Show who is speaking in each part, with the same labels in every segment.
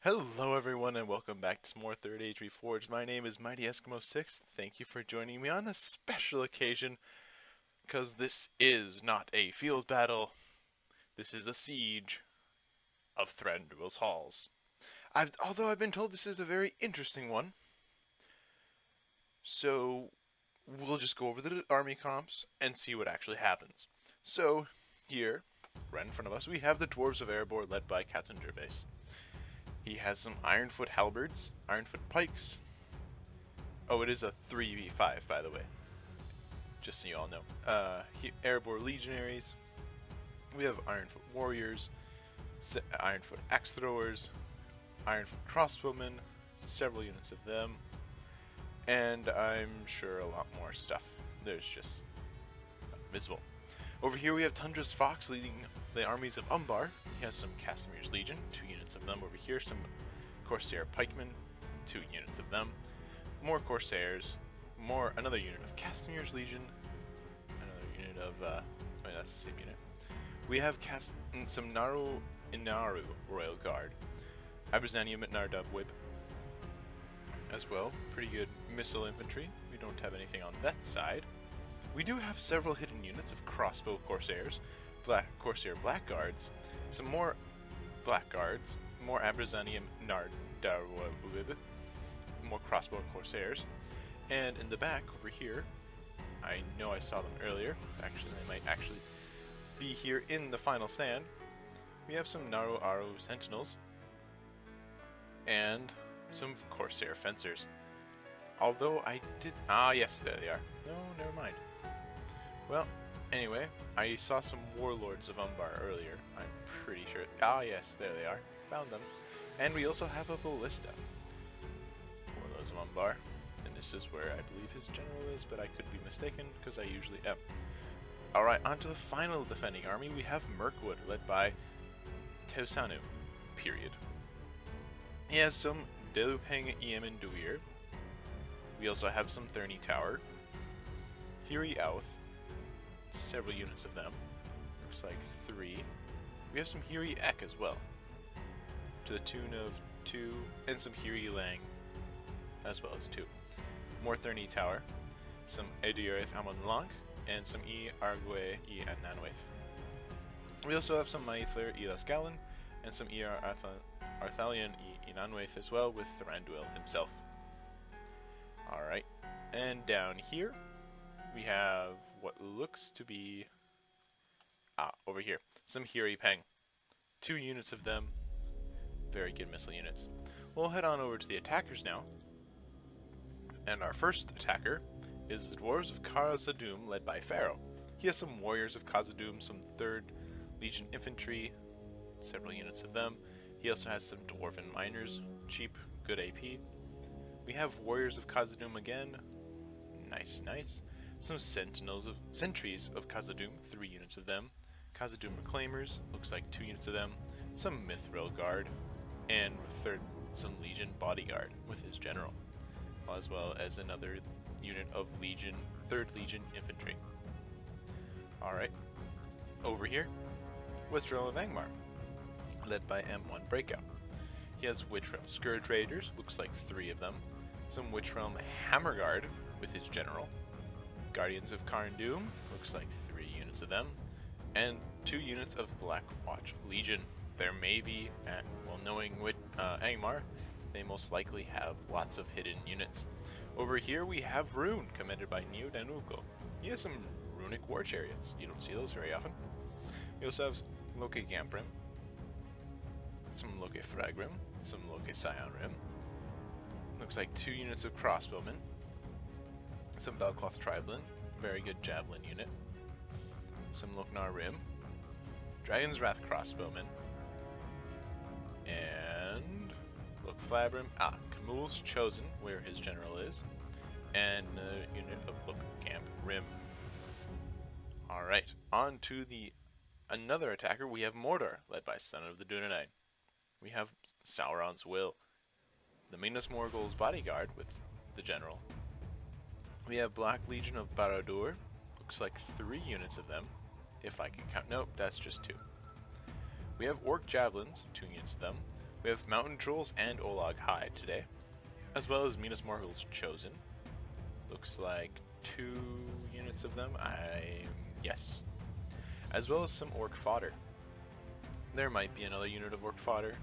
Speaker 1: Hello everyone and welcome back to some more Third Age Reforged. My name is Mighty Eskimo 6. Thank you for joining me on a special occasion, because this is not a field battle. This is a siege of Thranduil's halls. Although I've been told this is a very interesting one. So we'll just go over the army comps and see what actually happens. So here, right in front of us, we have the Dwarves of Erebor led by CPTgervais. He has some Ironfoot halberds, Ironfoot pikes. Oh, it is a 3v5, by the way. Just so you all know. Erebor legionaries. We have Ironfoot warriors, Ironfoot axe throwers, Ironfoot crossbowmen, several units of them, and I'm sure a lot more stuff. There's just not visible. Over here we have Tundra's Fox leading the armies of Umbar. He has some Casimir's Legion, 2 units of them over here. Some Corsair Pikemen, 2 units of them. More Corsairs, another unit of Casimir's Legion, another unit of, that's the same unit. We have some Inaru Royal Guard, Abrazanium at Nardub Whip as well. Pretty good missile infantry. We don't have anything on that side. We do have several hidden units of crossbow Corsairs, Corsair Blackguards, some more Blackguards, more Abrazanium Nardarwib, more crossbow Corsairs, and in the back over here, I know I saw them earlier, actually they might actually be here in the final stand, we have some Naru Aru Sentinels, and some Corsair Fencers. Although I did... yes, there they are. No, never mind. Well, anyway, I saw some Warlords of Umbar earlier, I'm pretty sure. Yes, there they are. Found them. And we also have a Ballista. Warlords of Umbar. And this is where I believe his general is, but I could be mistaken, because I usually am. Alright, on to the final defending army. We have Mirkwood, led by Teusanu, period. He has some Delupeng Iemen Duir. We also have some Thurny Tower. Hiri Outh. Several units of them. Looks like 3. We have some Hiri Ek as well. To the tune of 2. And some Hiri Lang as well as 2. More Thurny Tower. Some Ediorith Amon Lank. And some E Argwe E Ananwith. We also have some Maithler E Lascallan. And some E Arthalion E Inanwith as well with Thranduil himself. Alright. And down here we have what looks to be over here, some Hiri Peng. 2 units of them, very good missile units. We'll head on over to the attackers now, and our first attacker is the Dwarves of Khazad-dûm led by Pharaoh. He has some Warriors of Khazad-dûm, some 3rd Legion infantry, several units of them. He also has some Dwarven miners, cheap, good AP. We have Warriors of Khazad-dûm again, nice. Some Sentries of Khazad-dûm, 3 units of them. Khazad-dûm Reclaimers, looks like 2 units of them. Some Mithril Guard, and some Legion Bodyguard with his general, as well as another unit of 3rd Legion Infantry. Alright, over here, Withdrawal of Angmar, led by M1 Breakout. He has Witchrealm Scourge Raiders, looks like 3 of them. Some Witchrealm Hammer Guard with his general. Guardians of Karn-dûm, looks like 3 units of them, and 2 units of Blackwatch Legion. There may be, well, knowing Angmar, they most likely have lots of hidden units. Over here we have Rune, commanded by Neo Danuko. He has some runic war chariots. You don't see those very often. We also have Loke Gamprim, some Loke Thragrim, some Loke Scionrim. Looks like 2 units of crossbowmen. Some Belcloth Triblin, very good javelin unit. Some Loknar Rim, Dragon's Wrath crossbowmen, and Lok Flabrim, Camul's Chosen, where his general is, and a unit of Lok Gamp Rim. Alright, on to another attacker. We have Mordor, led by Son of the Dunedain. We have Sauron's Will, the Minas Morgul's bodyguard with the general. We have Black Legion of Barad-dûr, looks like 3 units of them, if I can count. Nope, that's just 2. We have Orc Javelins, 2 units of them. We have Mountain Trolls and Olag High today, as well as Minas Morgul's Chosen. Looks like 2 units of them. Yes. As well as some Orc Fodder. There might be another unit of Orc Fodder,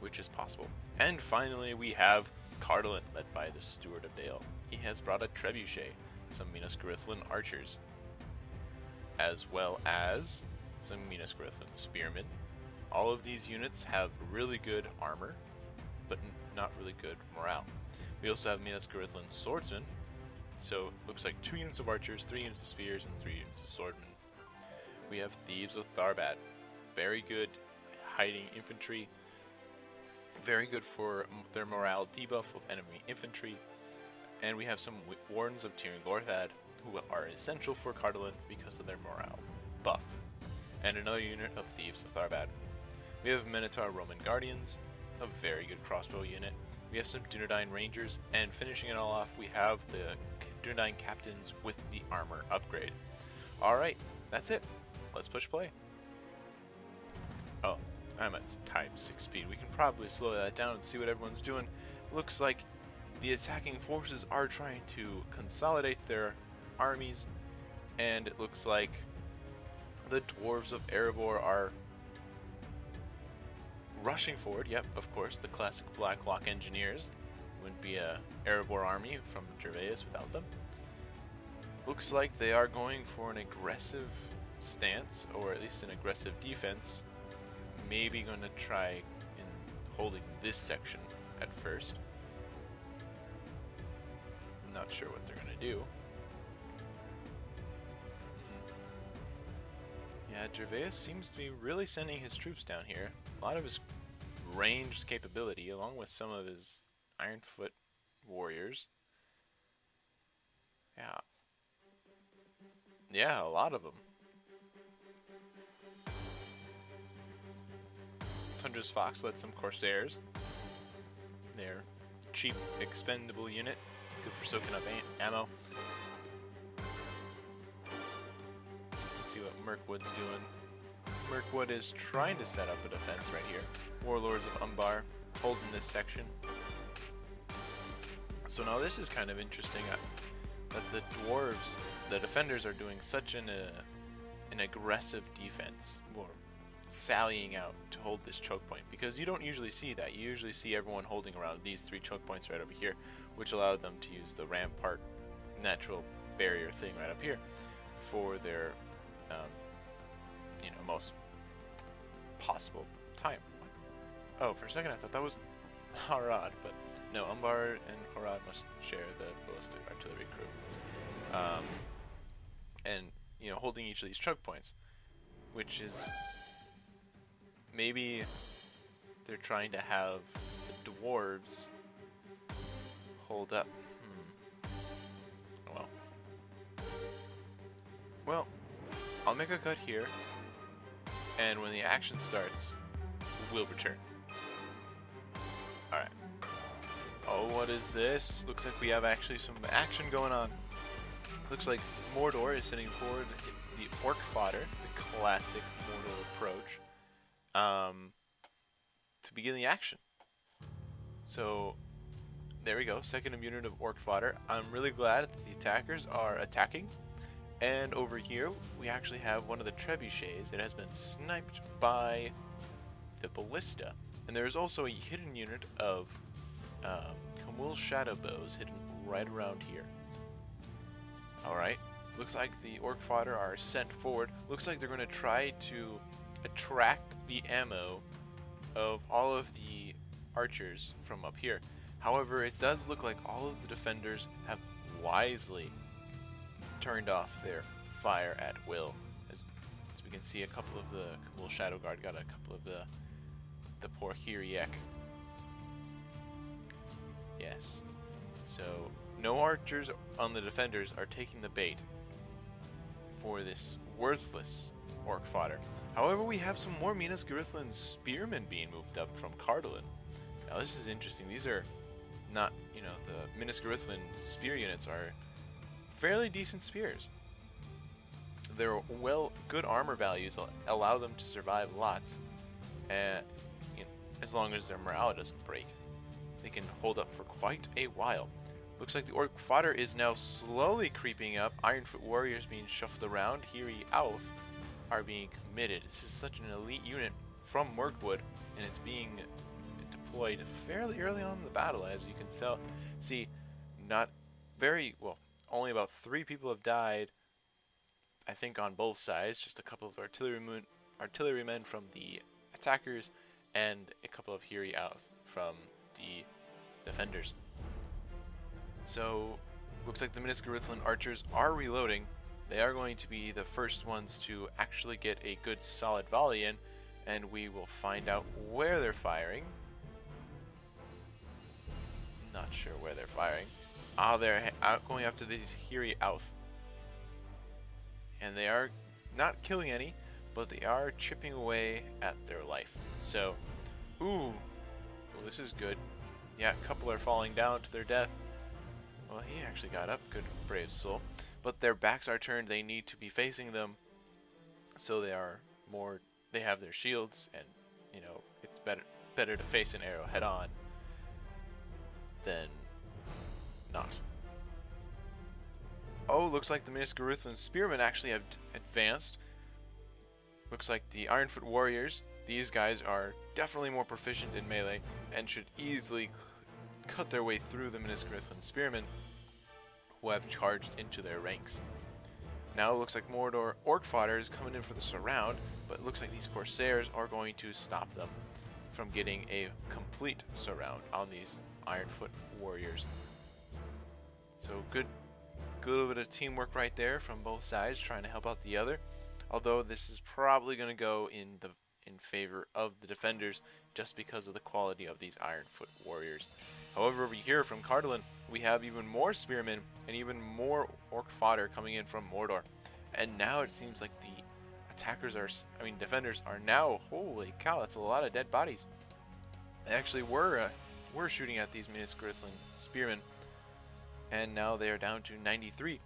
Speaker 1: which is possible. And finally, we have Cardolin, led by the Steward of Dale. He has brought a Trebuchet, some Minas Tirith Archers, as well as some Minas Tirith Spearmen. All of these units have really good armor, but not really good morale. We also have Minas Tirith Swordsmen, so looks like 2 units of archers, 3 units of spears, and 3 units of swordmen. We have Thieves of Tharbad, very good hiding infantry, very good for their morale debuff of enemy infantry, and we have some Wardens of Tir Lorthad, who are essential for Cardolin because of their morale buff, and another unit of Thieves of Tharbad. We have Minotaur Roman Guardians, a very good crossbow unit. We have some Dunedain Rangers, and finishing it all off, we have the Dunedain Captains with the armor upgrade. Alright, that's it. Let's push play. Oh, I'm at type 6 speed. We can probably slow that down and see what everyone's doing. Looks like the attacking forces are trying to consolidate their armies, and it looks like the Dwarves of Erebor are rushing forward. Yep, of course, the classic Blacklock Engineers. Wouldn't be a Erebor army from Gervais without them. Looks like they are going for an aggressive stance, or at least an aggressive defense. Maybe going to try in holding this section at first. I'm not sure what they're going to do. Yeah, Gervais seems to be really sending his troops down here. A lot of his ranged capability, along with some of his Ironfoot warriors. Yeah. Yeah, a lot of them. Tundra's Fox led some Corsairs. They're cheap, expendable unit. Good for soaking up ammo. Let's see what Mirkwood's doing. Mirkwood is trying to set up a defense right here. Warlords of Umbar holding this section. So now this is kind of interesting that the dwarves, the defenders, are doing such an aggressive defense, or sallying out to hold this choke point, because you don't usually see that. You usually see everyone holding around these 3 choke points right over here, which allowed them to use the rampart natural barrier thing right up here for their you know, most possible time. Oh, for a second I thought that was Harad, but no, Umbar and Harad must share the ballistic artillery crew. And, you know, holding each of these choke points, which is maybe they're trying to have the dwarves hold up. Oh well. Well, I'll make a cut here, and when the action starts, we'll return. Alright. Oh, what is this? Looks like we have actually some action going on. Looks like Mordor is sending forward the Orc Fodder, the classic Mordor approach, to begin the action. So, there we go, second unit of Orc Fodder. I'm really glad that the attackers are attacking. And over here, we actually have one of the trebuchets. It has been sniped by the ballista. And there's also a hidden unit of Camul Shadow Bows hidden right around here. Alright, looks like the Orc Fodder are sent forward. Looks like they're going to try to attract the ammo of all of the archers from up here. However, it does look like all of the defenders have wisely turned off their fire at will. As we can see, a couple of the Camul Shadow Guard got a couple of the poor Hiriek. Yes. So, no archers on the defenders are taking the bait for this worthless Orc Fodder. However, we have some more Minas Tirith spearmen being moved up from Cardolin. Now this is interesting. These are not, you know, the Minas Tirith spear units are fairly decent spears. Their good armor values allow them to survive lots. And as long as their morale doesn't break. They can hold up for quite a while. Looks like the Orc fodder is now slowly creeping up. Ironfoot warriors being shuffled around. Hiri Alf are being committed. This is such an elite unit from Mirkwood, and it's being deployed fairly early on in the battle, as you can see. Not very well. Only about 3 people have died, I think, on both sides. Just a couple of artillerymen from the attackers, and a couple of Hiri Alf from the defenders. So, looks like the Miniscarithlin archers are reloading. They are going to be the first ones to actually get a good solid volley in, and we will find out where they're firing. Not sure where they're firing. They're going after these Hiri Alf. And they are not killing any, but they are chipping away at their life. So, well, this is good. Yeah, a couple are falling down to their death. Well, he actually got up. Good, brave soul. But their backs are turned. They need to be facing them. So they have their shields, and, you know, it's better to face an arrow head on than not. Oh, looks like the Miniscarithlin spearmen actually have advanced. Looks like the Ironfoot warriors, these guys are definitely more proficient in melee and should easily cut their way through the Miniscarithlin spearmen who have charged into their ranks. Now it looks like Mordor Orc fodder is coming in for the surround, but it looks like these Corsairs are going to stop them from getting a complete surround on these Ironfoot warriors. So good little bit of teamwork right there from both sides, trying to help out the other. Although this is probably going to go in favor of the defenders, just because of the quality of these Ironfoot warriors. However, over here from Cardolan, we have even more spearmen and even more Orc fodder coming in from Mordor. And now it seems like the defenders are now, holy cow, that's a lot of dead bodies. They actually were shooting at these Miniscarithlin spearmen, and now they are down to 93.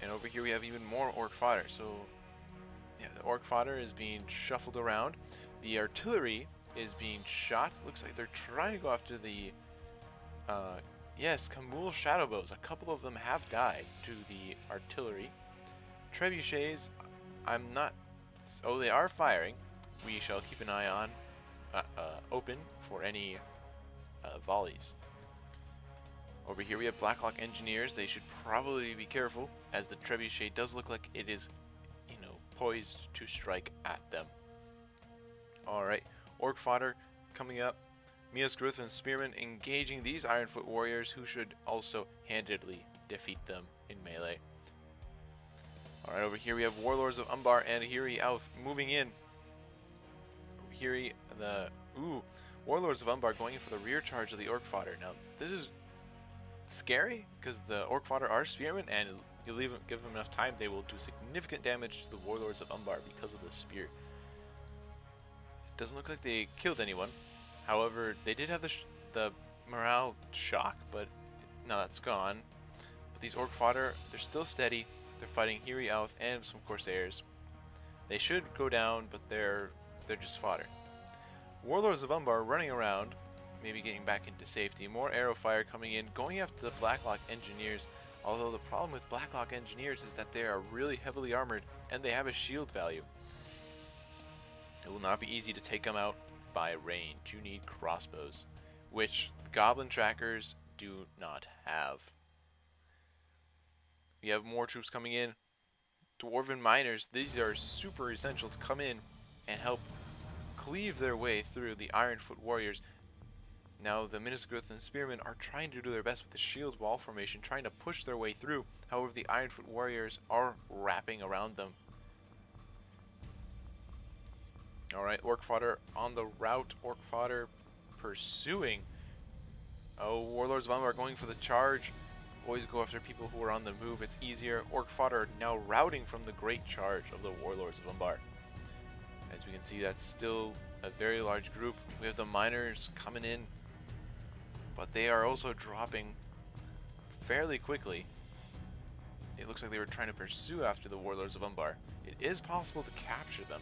Speaker 1: And over here we have even more Orc fodder. So yeah, the Orc fodder is being shuffled around. The artillery is being shot. Looks like they're trying to go after the yes, Khamul shadowbows. A couple of them have died to the artillery. Trebuchets, they are firing. We shall keep an eye on open for any volleys. Over here we have Blacklock engineers. They should probably be careful, as the trebuchet does look like it is, you know, poised to strike at them. Alright, Orc fodder coming up. Miniscarithlin spearmen engaging these Ironfoot warriors, who should also handedly defeat them in melee. Alright, over here we have Warlords of Umbar and Hiri Alf moving in. Warlords of Umbar going in for the rear charge of the Orc fodder. Now, this is scary, because the Orc fodder are spearmen, and you give them enough time, they will do significant damage to the Warlords of Umbar because of the spear. It doesn't look like they killed anyone. However, they did have the morale shock, but now that's gone. But these Orc fodder, they're still steady. They're fighting Hiri Alf and some Corsairs. They should go down, but they're just fodder. Warlords of Umbar running around, maybe getting back into safety. More arrow fire coming in, going after the Blacklock engineers. Although the problem with Blacklock engineers is that they are really heavily armored and they have a shield value. It will not be easy to take them out by range. You need crossbows, which Goblin trackers do not have. We have more troops coming in. Dwarven miners, these are super essential to come in and help cleave their way through the Ironfoot warriors. Now the Miniscarithlin spearmen are trying to do their best with the shield wall formation, trying to push their way through. However, the Ironfoot warriors are wrapping around them. Alright, Orc fodder on the route. Orc fodder pursuing. Oh, Warlords of Umbar are going for the charge. Always go after people who are on the move. It's easier. Orc fodder now routing from the great charge of the Warlords of Umbar. As we can see, that's still a very large group. We have the miners coming in, but they are also dropping fairly quickly. It looks like they were trying to pursue after the Warlords of Umbar. It is possible to capture them,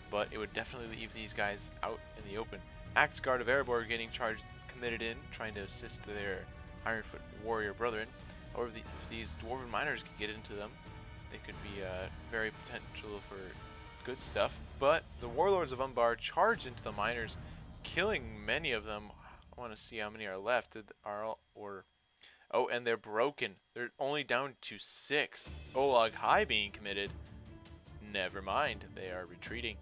Speaker 1: but it would definitely leave these guys out in the open. Axe Guard of Erebor getting charged, committed in, trying to assist their Ironfoot warrior brethren. However, if these dwarven miners can get into them, they could be very potential for good stuff. But the warlords of Umbar charged into the miners, killing many of them. I want to see how many are left. Oh, and they're broken. They're only down to 6. Olag High being committed. Never mind, they are retreating.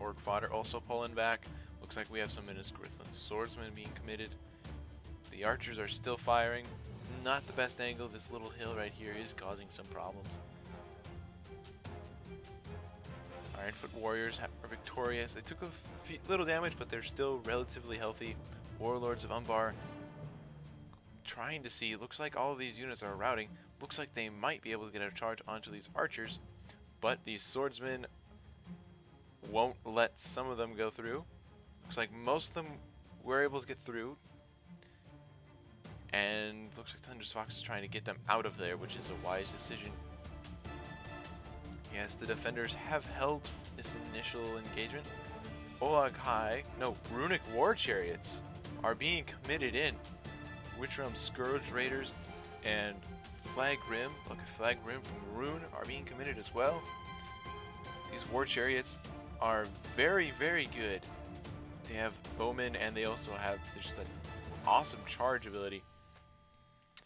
Speaker 1: Orc fodder also pulling back. Looks like we have some Minas Tirith swordsmen being committed. The archers are still firing. Not the best angle. This little hill right here is causing some problems. Ironfoot warriors are victorious. They took a little damage, but they're still relatively healthy. Warlords of Umbar trying to see. Looks like all of these units are routing. Looks like they might be able to get a charge onto these archers, but these swordsmen won't let some of them go through. Looks like most of them were able to get through, and looks like Thunder's Fox is trying to get them out of there, which is a wise decision. Yes, the defenders have held this initial engagement. Olag High, no, Runic War Chariots are being committed in. Witchrealm Scourge Raiders and Flag Rim, look, Flag Rim from Rune are being committed as well. These War Chariots are very, very good. They have bowmen, and they also have just an awesome charge ability.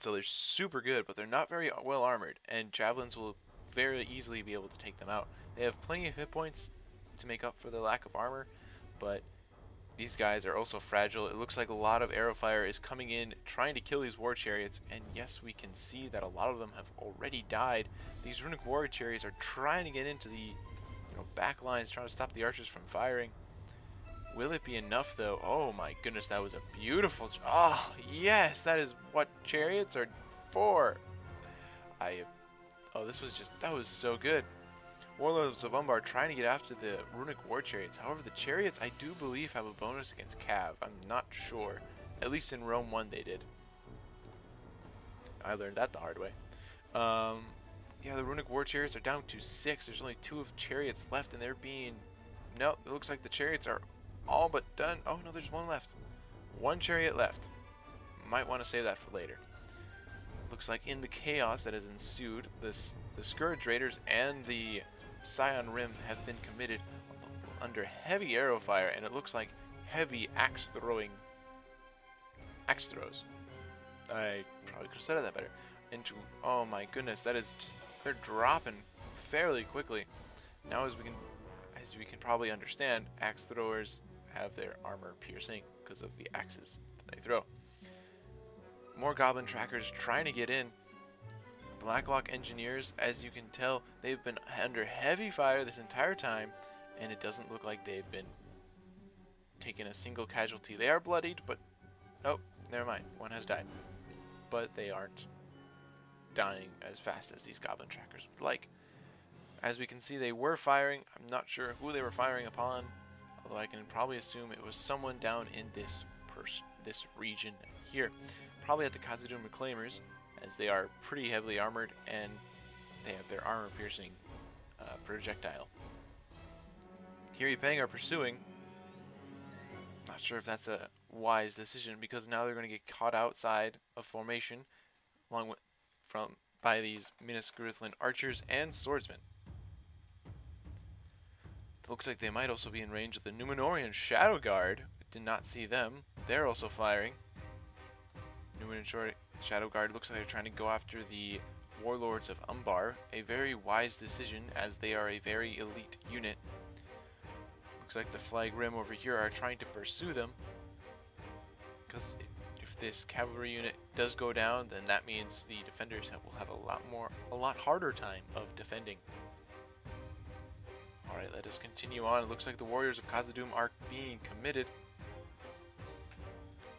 Speaker 1: So they're super good, but they're not very well armored, and javelins will very easily be able to take them out. They have plenty of hit points to make up for the lack of armor, but these guys are also fragile. It looks like a lot of arrow fire is coming in, trying to kill these war chariots, and yes, we can see that a lot of them have already died. These runic war chariots are trying to get into the back lines, trying to stop the archers from firing. Will it be enough though? Oh my goodness, that was a beautiful... Oh yes, that is what chariots are for. Oh, that was so good. Warlords of Umbar trying to get after the runic war chariots. However, the chariots, I do believe, have a bonus against cav. I'm not sure. At least in Rome 1 they did. I learned that the hard way. Yeah, the runic war chariots are down to 6. There's only 2 of chariots left, and they're being... No, it looks like the chariots are all but done. Oh no, there's 1 left. 1 chariot left. Might want to save that for later. Looks like in the chaos that has ensued, the Scourge Raiders and the Scion Rim have been committed under heavy arrow fire, and it looks like heavy axe throws. I probably could have said it that better. Oh my goodness, that is just, they're dropping fairly quickly. Now as we can probably understand, axe throwers have their armor piercing because of the axes that they throw. More goblin trackers trying to get in. Blacklock engineers, as you can tell, they've been under heavy fire this entire time, and it doesn't look like they've been taking a single casualty. They are bloodied, but nope, never mind. 1 has died. But they aren't dying as fast as these goblin trackers would like. As we can see, they were firing. I'm not sure who they were firing upon, although I can probably assume it was someone down in this region here. Probably at the Khazad-dûm Reclaimers, as they are pretty heavily armored, and they have their armor-piercing projectile. Kiri Peng are pursuing. Not sure if that's a wise decision, because now they're going to get caught outside of formation, along with by these Minas Tirith archers and swordsmen. It looks like they might also be in range of the Númenórean Shadow Guard. Did not see them. They're also firing. Númenórean Shadow Guard looks like they're trying to go after the Warlords of Umbar. A very wise decision, as they are a very elite unit. Looks like the Flag Rim over here are trying to pursue them, because if this cavalry unit does go down, then that means the defenders will have a lot harder time of defending. Alright, let us continue on. It looks like the warriors of Khazad-dûm are being committed.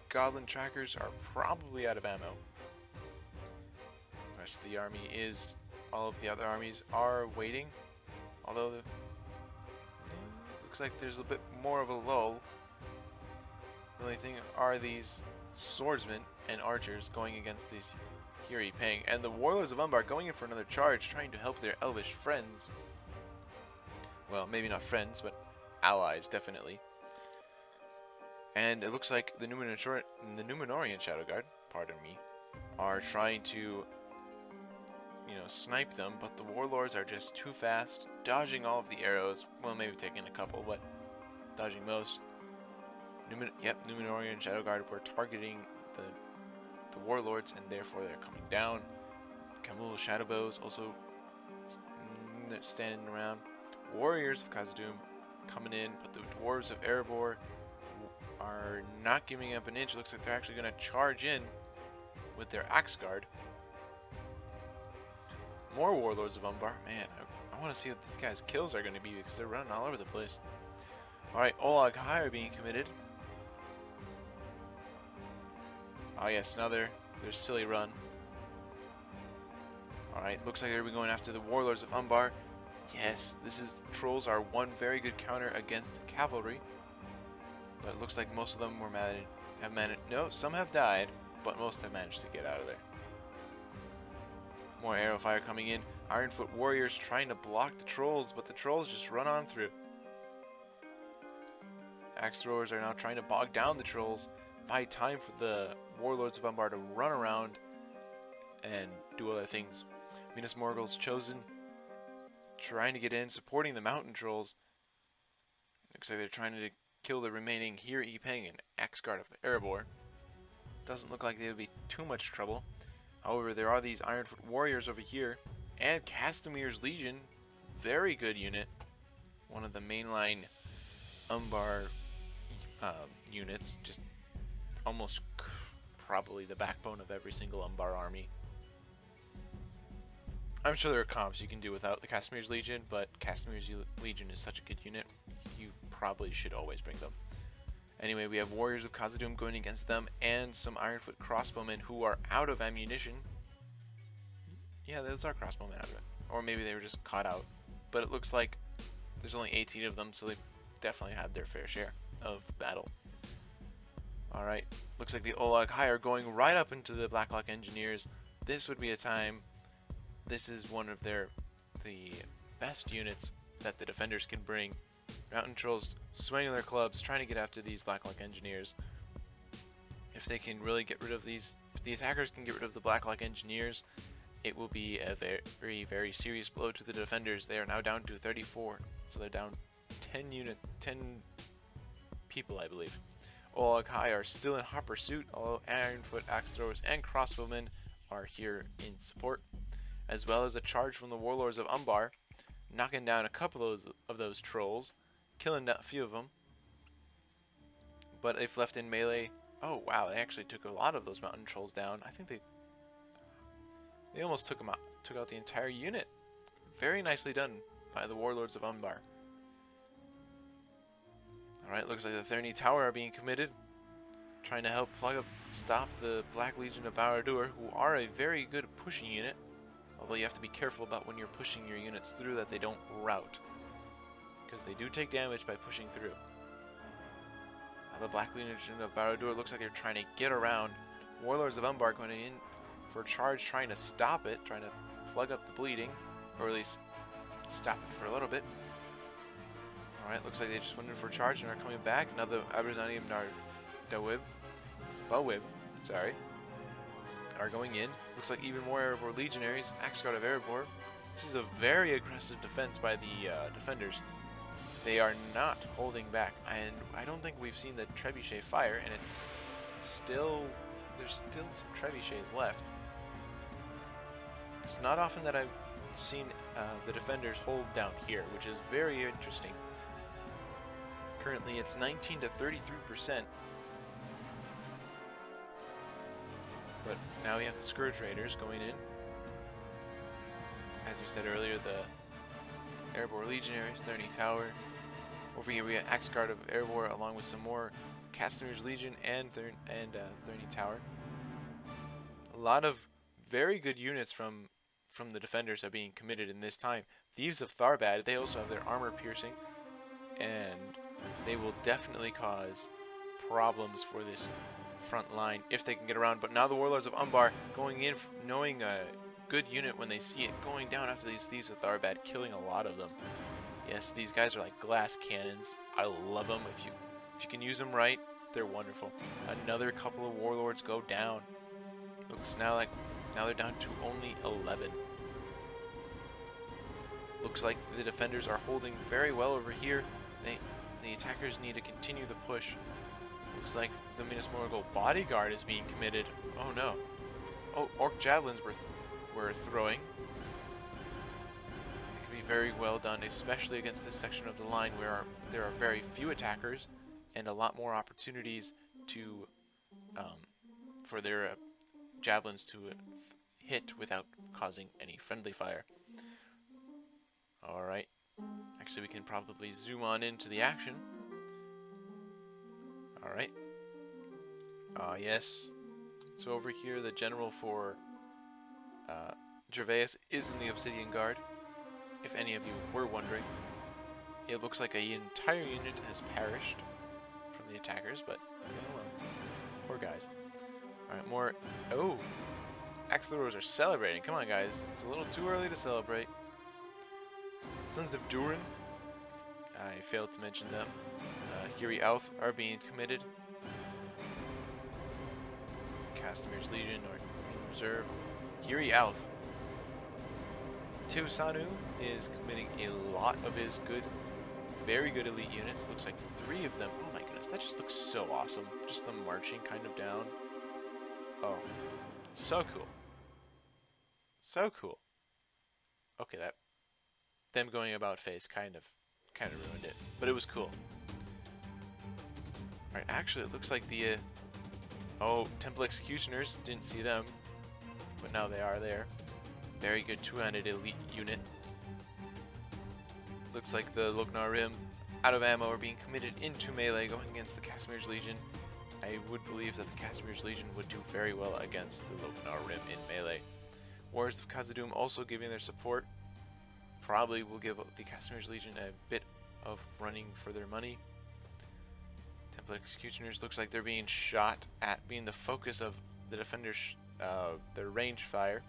Speaker 1: Goblin trackers are probably out of ammo. The rest of the army is... All of the other armies are waiting. Although looks like there's a bit more of a lull. The only thing are these swordsmen and archers going against these Kiri Peng. And the warlords of Umbar going in for another charge, trying to help their elvish friends. Well, maybe not friends, but allies, definitely. And it looks like the Numenorian Shadow Guard, pardon me, are trying to, you know, snipe them, but the warlords are just too fast, dodging all of the arrows. Well, maybe taking a couple, but dodging most. Numenorian Shadow Guard were targeting the warlords, and therefore they're coming down. Kamul Shadowbows also standing around. Warriors of Khazad-dûm coming in, but the dwarves of Erebor are not giving up an inch. It looks like they're actually going to charge in with their Axe Guard. More warlords of Umbar. Man, I want to see what these guys' kills are going to be because they're running all over the place. Alright, Olag High are being committed. Oh yes, now they're silly run. Alright, looks like they're going after the warlords of Umbar. Yes, trolls are one very good counter against cavalry. But it looks like most of them have managed. No, some have died, but most have managed to get out of there. More arrow fire coming in. Ironfoot warriors trying to block the trolls, but the trolls just run on through. Axe throwers are now trying to bog down the trolls. Buy time for the warlords of Umbar to run around and do other things. Minas Morgul's chosen, trying to get in, supporting the mountain trolls. Looks like they're trying to kill the remaining Hir Ipeng and Axe Guard of Erebor. Doesn't look like they would be too much trouble. However, there are these Ironfoot warriors over here, and Castamir's Legion, very good unit. One of the mainline Umbar units, just almost probably the backbone of every single Umbar army. I'm sure there are comps you can do without the Castamir's Legion, but Castamir's Legion is such a good unit, you probably should always bring them. Anyway, we have Warriors of Khazad-dûm going against them, and some Ironfoot crossbowmen who are out of ammunition. Yeah, those are crossbowmen out of it. Or maybe they were just caught out. But it looks like there's only 18 of them, so they definitely had their fair share of battle. Alright, looks like the Olag High are going right up into the Blacklock Engineers. This would be a time. This is one of the best units that the defenders can bring. Mountain Trolls swinging their clubs, trying to get after these Blacklock Engineers. If they can really get rid of these, if the attackers can get rid of the Blacklock Engineers, it will be a very, very serious blow to the defenders. They are now down to 34, so they're down 10 people, I believe. Olag High are still in hot pursuit, although Ironfoot, Axe Throwers, and Crossbowmen are here in support, as well as a charge from the Warlords of Umbar, knocking down a couple of those trolls, killing a few of them. But if left in melee, oh wow, they actually took a lot of those mountain trolls down. I think they almost took out the entire unit. Very nicely done by the Warlords of Umbar. Alright, looks like the Therny Tower are being committed, trying to help stop the Black Legion of Barad-dûr, who are a very good pushing unit. Although you have to be careful about when you're pushing your units through that they don't rout, because they do take damage by pushing through. Now the Black Legion of Barad-dûr looks like they're trying to get around. Warlords of Umbar going in for a charge, trying to stop it, trying to plug up the bleeding, or at least stop it for a little bit. Alright, looks like they just went in for a charge and are coming back. Now the Abrazani of Bawib, are going in. Looks like even more Erebor legionaries. Axe Guard of Erebor. This is a very aggressive defense by the defenders. They are not holding back, and I don't think we've seen the trebuchet fire, and there's still some trebuchets left. It's not often that I've seen the defenders hold down here, which is very interesting. Currently, it's 19 to 33%. But now we have the Scourge Raiders going in. As you said earlier, the Erebor Legionaries, Therny Tower. Over here we have Axe Guard of Erebor, along with some more Castamir's Legion and Therny Tower. A lot of very good units from the defenders are being committed in this time. Thieves of Tharbad, they also have their armor piercing, and they will definitely cause problems for this front line if they can get around. But now the Warlords of Umbar going in, knowing a good unit when they see it, going down after these Thieves of Tharbad, killing a lot of them. Yes, these guys are like glass cannons. I love them. If you can use them right, They're wonderful. Another couple of warlords go down. Looks now like they're down to only 11. Looks like the defenders are holding very well over here. The attackers need to continue the push. Looks like the Minas Morgul bodyguard is being committed. Oh no. Oh, orc javelins were throwing. It could be very well done, especially against this section of the line where there are very few attackers and a lot more opportunities to for their javelins to hit without causing any friendly fire. Alright. Actually, we can probably zoom on into the action. Alright. Yes. So over here, the general for Gervais is in the Obsidian Guard, if any of you were wondering. It looks like an entire unit has perished from the attackers, but oh well. Poor guys. Alright, more... Oh! Axe throwers are celebrating. Come on, guys. It's a little too early to celebrate. Sons of Durin. I failed to mention them. Hiri Alth are being committed. Castamir's Legion or Reserve. Hiri Alth. Teusanu is committing a lot of his very good elite units. Looks like 3 of them. Oh my goodness, that just looks so awesome. Just them marching kind of down. Oh, so cool. So cool. Okay, them going about face kind of ruined it, but it was cool. Alright, actually it looks like the oh, Temple Executioners, didn't see them, but now they are there. Very good two-handed elite unit. Looks like the Sllah out of ammo are being committed into melee going against the Castamir's Legion. I would believe that the Castamir's Legion would do very well against the Sllah in melee. Warriors of Khazad-dûm also giving their support. Probably will give the Castamir's Legion a bit of running for their money. Temple Executioners looks like they're being shot at, being the focus of the defenders' their range fire,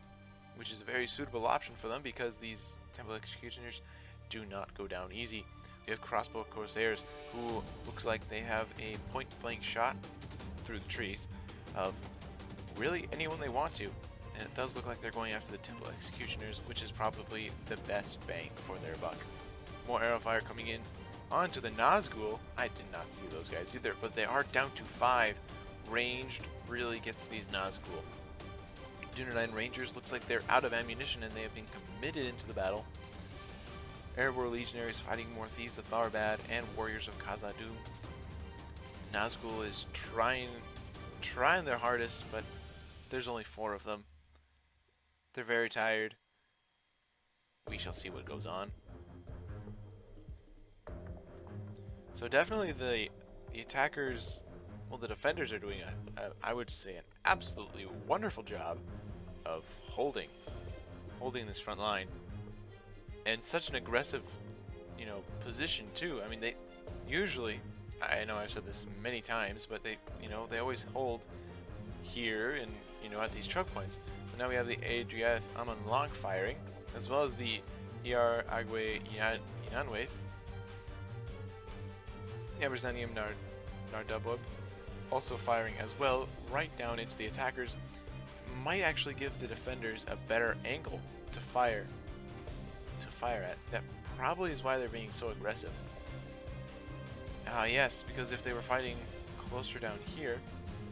Speaker 1: which is a very suitable option for them because these Temple Executioners do not go down easy. We have crossbow Corsairs who looks like they have a point-blank shot through the trees of really anyone they want to. And it does look like they're going after the Temple Executioners, which is probably the best bang for their buck. More arrow fire coming in onto the Nazgul. I did not see those guys either, but they are down to 5. Ranged really gets these Nazgul. Dunedain Rangers looks like they're out of ammunition and they have been committed into the battle. Erebor Legionaries fighting more Thieves of Tharbad and Warriors of Khazad-dûm. Nazgul is trying their hardest, but there's only 4 of them. They're very tired. We shall see what goes on. So definitely the attackers, well, the defenders are doing I would say an absolutely wonderful job of holding this front line, and such an aggressive, position too. I mean, they usually, I know I've said this many times, but they always hold here and at these choke points. But now we have the Adriath Amon Long firing, as well as the ER Agwe Inanwaith, Eberzanium Nardubweb also firing as well, right down into the attackers. Might actually give the defenders a better angle to fire at. That probably is why they're being so aggressive. Yes, because if they were fighting closer down here,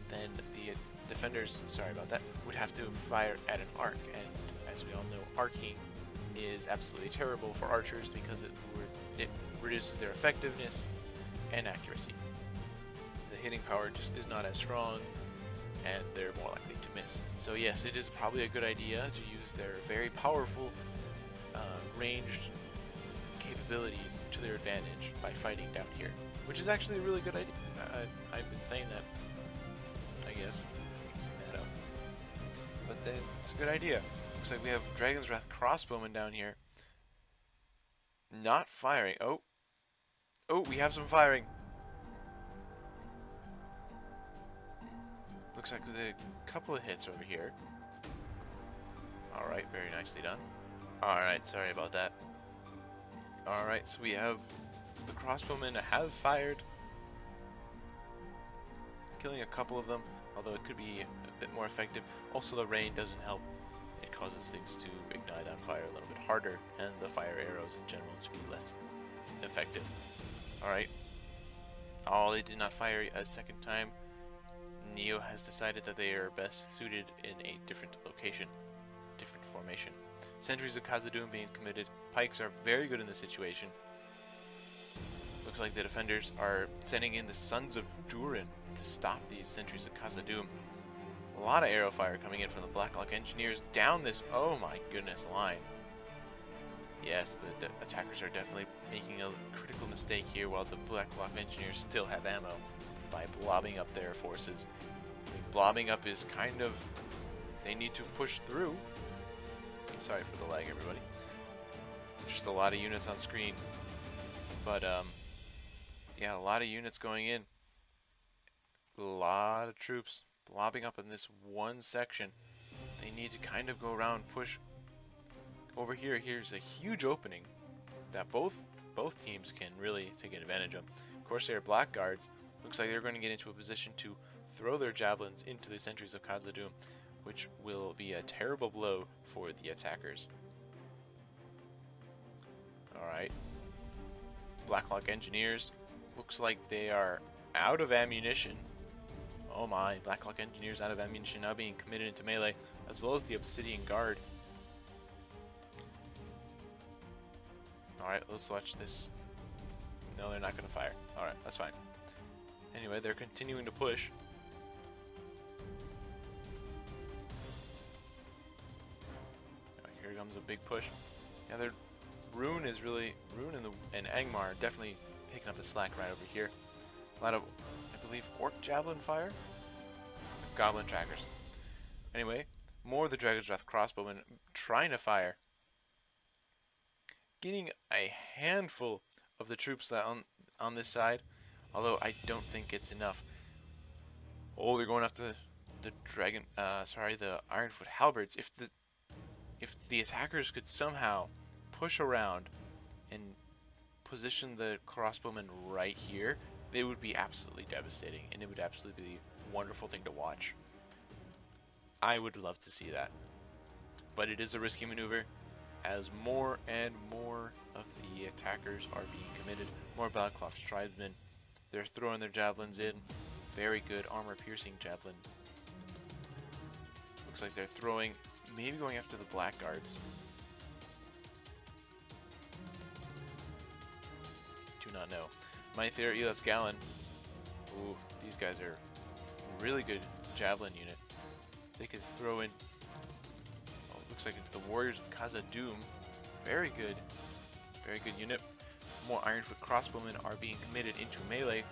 Speaker 1: then the defenders, sorry about that, would have to fire at an arc, and as we all know, arcing is absolutely terrible for archers because it reduces their effectiveness and accuracy. The hitting power just is not as strong, and they're more likely to miss. So yes, it is probably a good idea to use their very powerful ranged capabilities to their advantage by fighting down here, which is actually a really good idea. I've been saying that, I guess, mixing that up. But then it's a good idea. Looks like we have Dragon's Wrath crossbowmen down here. Not firing. Oh, we have some firing. Looks like there's a couple of hits over here. Alright, very nicely done. Alright, sorry about that. Alright, so we have the crossbowmen have fired. killing a couple of them, although it could be a bit more effective. Also, the rain doesn't help. It causes things to ignite on fire a little bit harder, and the fire arrows in general to be less effective. Alright. Oh, they did not fire a second time. Neo has decided that they are best suited in a different location, different formation. Sentries of Khazad-dûm being committed. Pikes are very good in this situation. Looks like the defenders are sending in the Sons of Durin to stop these sentries of Khazad-dûm. A lot of arrow fire coming in from the Blacklock Engineers down this, oh my goodness, line. Yes, the attackers are definitely making a critical mistake here while the Blacklock Engineers still have ammo by blobbing up their forces. I mean, blobbing up is kind of, they need to push through. Sorry for the lag, everybody. Just a lot of units on screen. But, yeah, a lot of units going in. A lot of troops blobbing up in this one section. They need to kind of go around, push over here. Here's a huge opening that both teams can really take advantage of. Corsair Blackguards looks like they're going to get into a position to throw their javelins into the sentries of Khazad-dûm, which will be a terrible blow for the attackers. Alright. Blacklock Engineers looks like they are out of ammunition. Oh my, Blacklock Engineers out of ammunition, now being committed into melee, as well as the Obsidian Guard. Alright, let's watch this. No, they're not going to fire. Alright, that's fine. Anyway, they're continuing to push. Alright, here comes a big push. Yeah, their Rune is really, Rune and Angmar are definitely picking up the slack right over here. A lot of, I believe, Orc Javelin fire? Goblin trackers. Anyway, more of the Dragon's Wrath crossbowmen trying to fire. Getting a handful of the troops that on this side, although I don't think it's enough. Oh, they're going after the the Ironfoot halberds. If the attackers could somehow push around and position the crossbowmen right here, they would be absolutely devastating, and it would absolutely be a wonderful thing to watch. I would love to see that. But it is a risky maneuver, as more and more of the attackers are being committed. More Blackcloth tribesmen. They're throwing their javelins in. Very good armor-piercing javelin. Looks like they're throwing, maybe going after the Blackguards. Do not know. Myther Elas Gallon. Ooh, these guys are really good javelin unit. They could throw in, oh, looks like into the Warriors of Khazad-dûm. Very good unit. More Ironfoot crossbowmen are being committed into melee.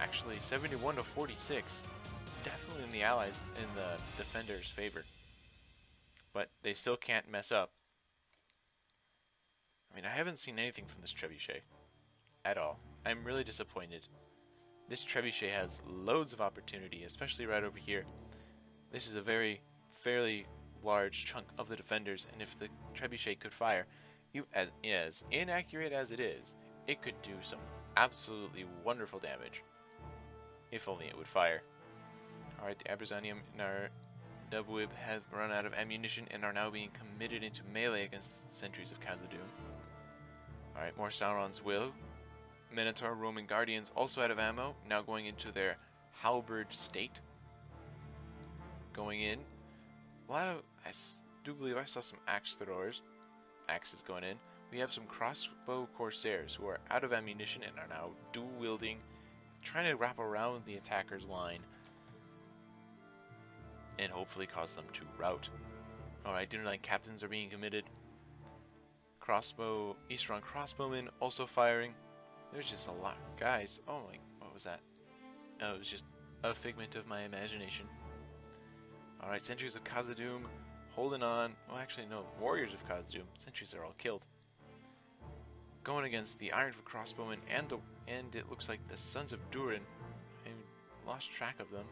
Speaker 1: Actually, 71 to 46. Definitely in the allies, in the defenders' favor. But they still can't mess up. I mean, I haven't seen anything from this trebuchet at all. I'm really disappointed. This trebuchet has loads of opportunity, especially right over here. This is a fairly large chunk of the defenders, and if the trebuchet could fire, as inaccurate as it is, it could do some absolutely wonderful damage. If only it would fire. Alright, the Abrazanium and our Dubwib have run out of ammunition and are now being committed into melee against the sentries of Khazad-dûm. Alright, more Sauron's Will. Minotaur Roman Guardians also out of ammo, now going into their halberd state. Going in. A lot of, I do believe I saw some axe throwers. Axes going in. We have some crossbow corsairs who are out of ammunition and are now dual wielding, trying to wrap around the attacker's line and hopefully cause them to rout. Alright, Dinner Line captains are being committed. Crossbow, Eastron crossbowmen also firing. There's just a lot. Guys, oh my, what was that? Oh, it was just a figment of my imagination. Alright, Sentries of Khazad-dûm holding on. Well, actually, no, Warriors of Khazad-dûm. Sentries are all killed. Going against the Ironfoot crossbowmen and it looks like the Sons of Durin. I lost track of them.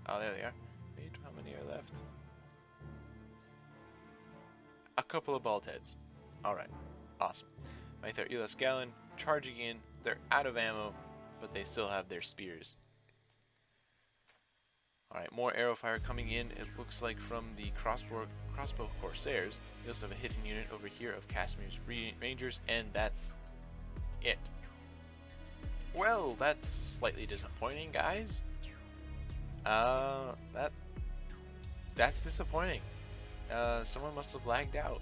Speaker 1: Oh, there they are. Wait, how many are left? A couple of bald heads. Alright, awesome. Myther Elas Gallon charging in. They're out of ammo, but they still have their spears Alright, more arrow fire coming in, it looks like from the crossbow Corsairs. We also have a hidden unit over here of Casimir's Rangers, and that's it. Well, that's slightly disappointing, guys. That's disappointing. Someone must have lagged out.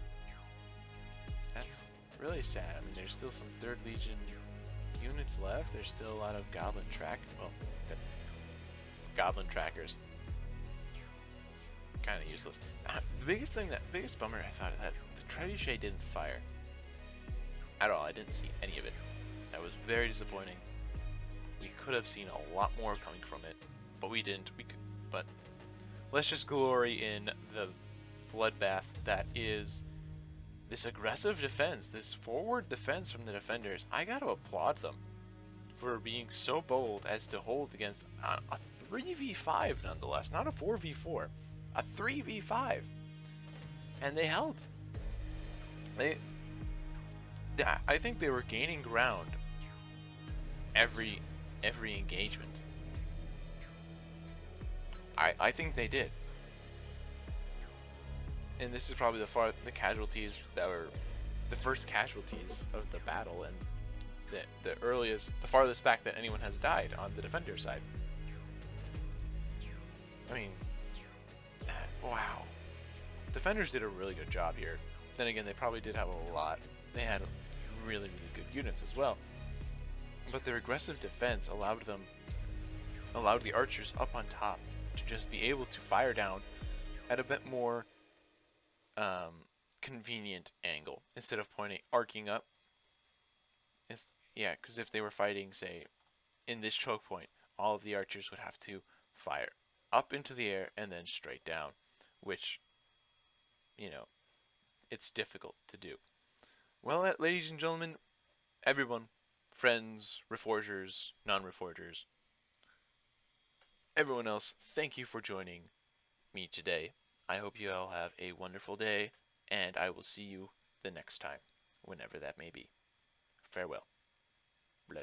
Speaker 1: That's really sad. I mean, there's still some 3rd Legion units left. There's still a lot of Goblin Goblin trackers. Kind of useless. The biggest bummer I thought that the Trebuchet didn't fire at all. I didn't see any of it. That was very disappointing. We could have seen a lot more coming from it, but we didn't. But let's just glory in the bloodbath that is this aggressive defense, this forward defense from the defenders. I got to applaud them for being so bold as to hold against a 3v5 nonetheless, not a 4v4, a 3v5, and they held. I think they were gaining ground every engagement. I think they did. And this is probably the casualties that were the first casualties of the battle, and the farthest back that anyone has died on the defender side. I mean, wow. Defenders did a really good job here. Then again, they probably did have a lot. They had really, really good units as well. But their aggressive defense allowed the archers up on top to just be able to fire down at a bit more convenient angle instead of arcing up. Yeah, because if they were fighting, say, in this choke point, all of the archers would have to fire up into the air and then straight down, which, you know, it's difficult to do. Well, ladies and gentlemen, everyone, friends, reforgers, non-reforgers, everyone else, thank you for joining me today. I hope you all have a wonderful day, and I will see you the next time, whenever that may be. Farewell.